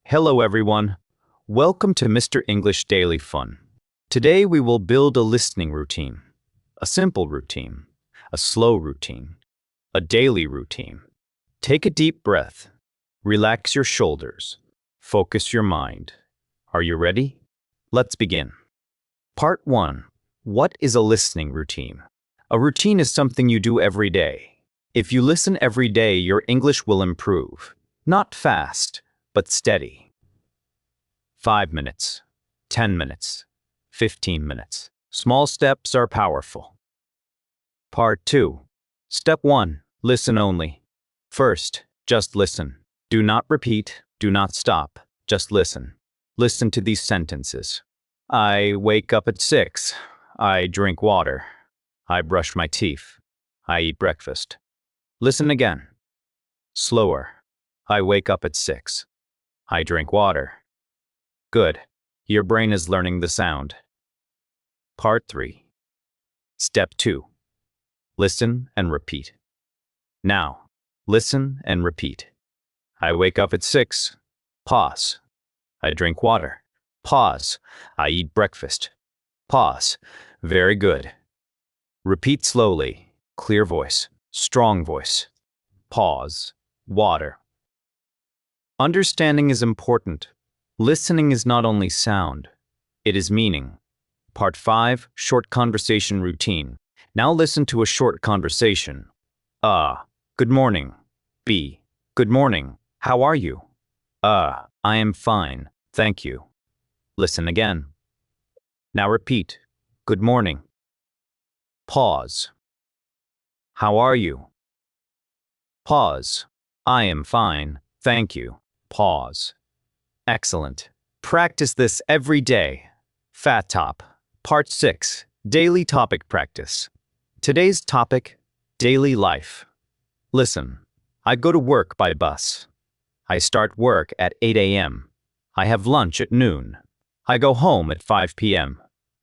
Hello everyone. Welcome to Mr. English Daily Fun. Today we will build a listening routine. A simple routine. A slow routine. A daily routine. Take a deep breath. Relax your shoulders. Focus your mind. Are you ready? Let's begin. Part 1. What is a listening routine? A routine is something you do every day. If you listen every day, your English will improve. Not fast, but steady. 5 minutes, 10 minutes, 15 minutes. Small steps are powerful. Part 2. Step 1. Listen only. First, just listen. Do not repeat, do not stop, just listen. Listen to these sentences. I wake up at 6. I drink water. I brush my teeth. I eat breakfast. Listen again. Slower. I wake up at 6. I drink water. Good. Your brain is learning the sound. Part 3. Step 2. Listen and repeat. Now, listen and repeat. I wake up at 6. Pause. I drink water. Pause. I eat breakfast. Pause. Very good. Repeat slowly. Clear voice. Strong voice. Pause. Water. Understanding is important. Listening is not only sound, it is meaning. Part 5. Short conversation routine. Now listen to a short conversation. Good morning. B. Good morning. How are you? I am fine. Thank you. Listen again. Now repeat. Good morning. Pause. How are you? Pause. I am fine. Thank you. Pause. Excellent. Practice this every day. Fat Top. Part 6. Daily topic practice. Today's topic, daily life. Listen. I go to work by bus. I start work at 8 a.m. I have lunch at noon. I go home at 5 p.m.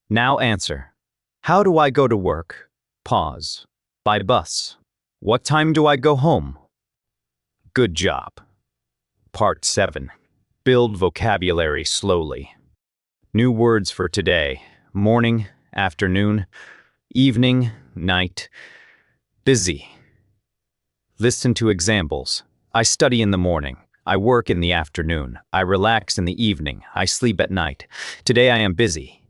Now answer. How do I go to work? Pause. By bus. What time do I go home? Good job. Part 7. Build vocabulary slowly. New words for today. Morning, afternoon, evening, night. Busy. Listen to examples. I study in the morning. I work in the afternoon. I relax in the evening. I sleep at night. Today I am busy.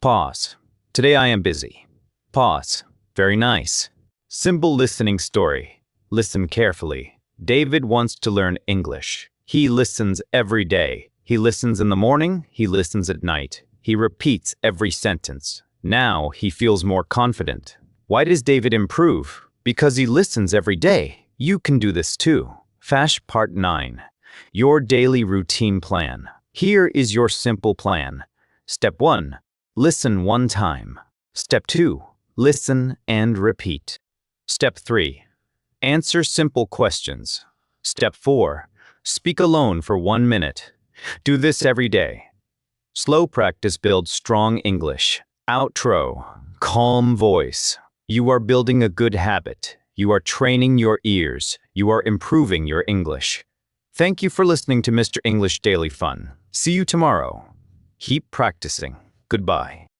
Pause. Today I am busy. Pause. Very nice. Simple listening story. Listen carefully. David wants to learn English. He listens every day. He listens in the morning. He listens at night. He repeats every sentence. Now he feels more confident. Why does David improve? Because he listens every day. You can do this too. Fash Part 9. Your daily routine plan. Here is your simple plan. Step 1. Listen one time. Step 2. Listen and repeat. Step 3. Answer simple questions. Step 4. Speak alone for 1 minute. Do this every day. Slow practice builds strong English. Outro. Calm voice. You are building a good habit. You are training your ears. You are improving your English. Thank you for listening to Mr. English Daily Fun. See you tomorrow. Keep practicing. Goodbye.